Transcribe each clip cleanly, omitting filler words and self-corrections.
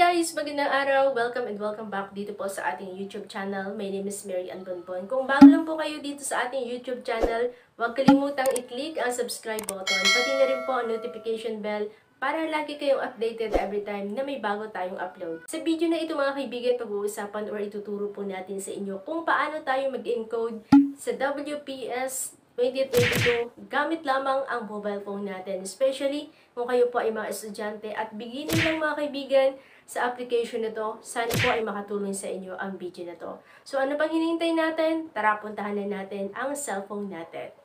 guys! Magandang araw! Welcome and welcome back dito po sa ating YouTube channel. My name is Mary Ann Bonbon. Kung bago lang po kayo dito sa ating YouTube channel, huwag kalimutang i-click ang subscribe button. Pati na rin po ang notification bell para lagi kayong updated every time na may bago tayong upload. Sa video na ito mga kaibigan, pag-uusapan or ituturo po natin sa inyo kung paano tayo mag-encode sa WPS 2022 gamit lamang ang mobile phone natin. Especially kung kayo po ay mga estudyante at beginner lang mga kaibigan sa application na to, sana po ay makatulong sa inyo ang video na to. So ano pang hinihintay natin? Tara, puntahan na natin ang cellphone natin.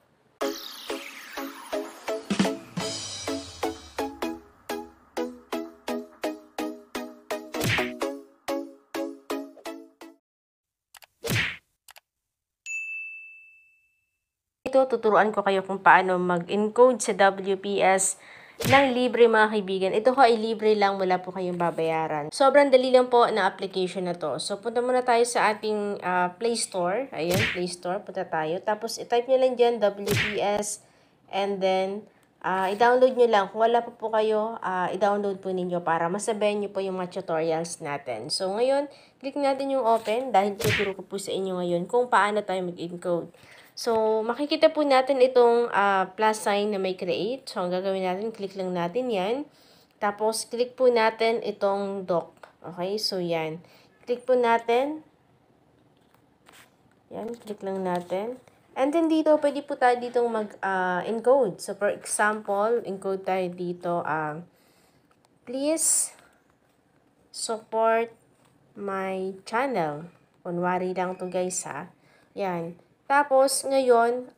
Ito, tuturuan ko kayo kung paano mag-encode sa WPS ng libre mga kaibigan. Ito ay libre lang, wala po kayong babayaran. Sobrang dali lang po na application na to. So, punta muna tayo sa ating Play Store. Ayan, Play Store. Punta tayo. Tapos, i-type nyo lang dyan, WPS. And then, i-download nyo lang. Kung wala pa po kayo, i-download po ninyo para masabayan nyo po yung mga tutorials natin. So, ngayon, click natin yung open dahil tuturo ko po sa inyo ngayon kung paano tayo mag-encode. So, makikita po natin itong plus sign na may create. So, ang gagawin natin, click lang natin yan. Tapos, click po natin itong dock. Okay? So, yan. Click po natin. Yan, click lang natin. And then, dito, pwede po tayo ditong mag-encode. So, for example, encode tayo dito. Please support my channel. Kunwari lang to guys, ha. Yan. Tapos, ngayon,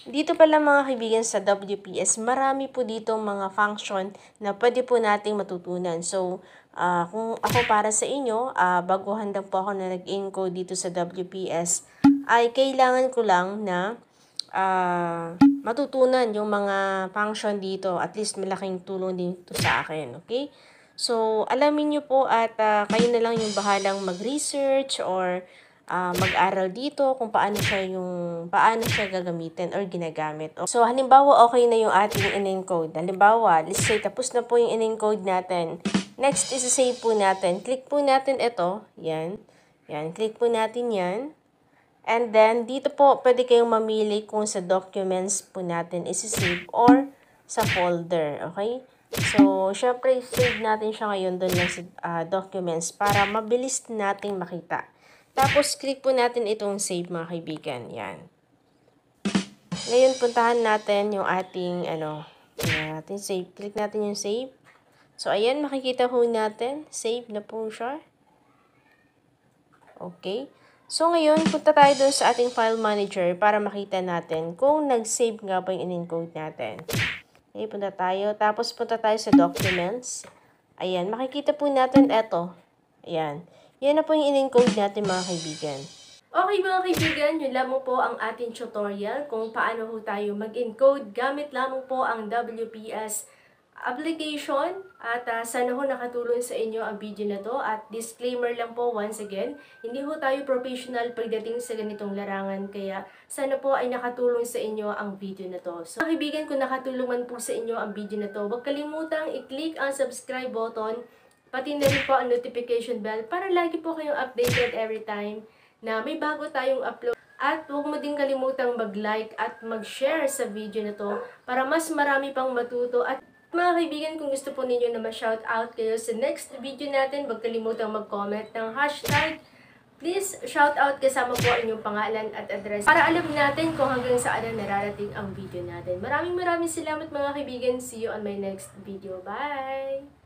dito pala mga kaibigan sa WPS, marami po dito mga function na pwede po nating matutunan. So, kung ako para sa inyo, baguhan lang po ako na nag-encode dito sa WPS, ay kailangan ko lang na matutunan yung mga function dito. At least malaking tulong dito sa akin, okay? So, alamin nyo po at kayo na lang yung bahalang mag-research or mag-aral dito kung paano siya gagamitin or ginagamit. So, halimbawa, okay na yung ating in-encode. Halimbawa, let's say, tapos na po yung in-encode natin. Next, isa-save po natin. Click po natin ito. Yan. Yan. Click po natin yan. And then, dito po, pwede kayong mamili kung sa documents po natin isa-save or sa folder. Okay? So, syempre, save natin siya ngayon doon lang sa documents para mabilis nating makita. Tapos, click po natin itong save mga kaibigan. Yan. Ngayon, puntahan natin yung ating, save. Click natin yung save. So, ayan, makikita po natin. Save na po siya. Okay. So, ngayon, punta tayo dun sa ating file manager para makita natin kung nag-save nga ba yung in-encode natin. Okay, punta tayo. Tapos, punta tayo sa documents. Ayan, makikita po natin ito. Ayan. Yan na po yung in-encode natin mga kaibigan. Okay mga kaibigan, yun lamang po ang ating tutorial kung paano po tayo mag-encode gamit lamang po ang WPS application. At sana ho nakatulong sa inyo ang video na to. At disclaimer lang po once again, hindi ho tayo professional pagdating sa ganitong larangan. Kaya sana po ay nakatulong sa inyo ang video na to. So mga kaibigan, kung nakatulungan po sa inyo ang video na to, huwag kalimutang i-click ang subscribe button. Pati na rin po ang notification bell para lagi po kayong updated every time na may bago tayong upload. At huwag mo din kalimutang mag-like at mag-share sa video na to para mas marami pang matuto. At mga kaibigan, kung gusto po ninyo na ma-shoutout kayo sa next video natin, huwag kalimutang mag-comment ng hashtag. Please shoutout kasama po ang inyong pangalan at address para alam natin kung hanggang saan na nararating ang video natin. Maraming salamat mga kaibigan. See you on my next video. Bye!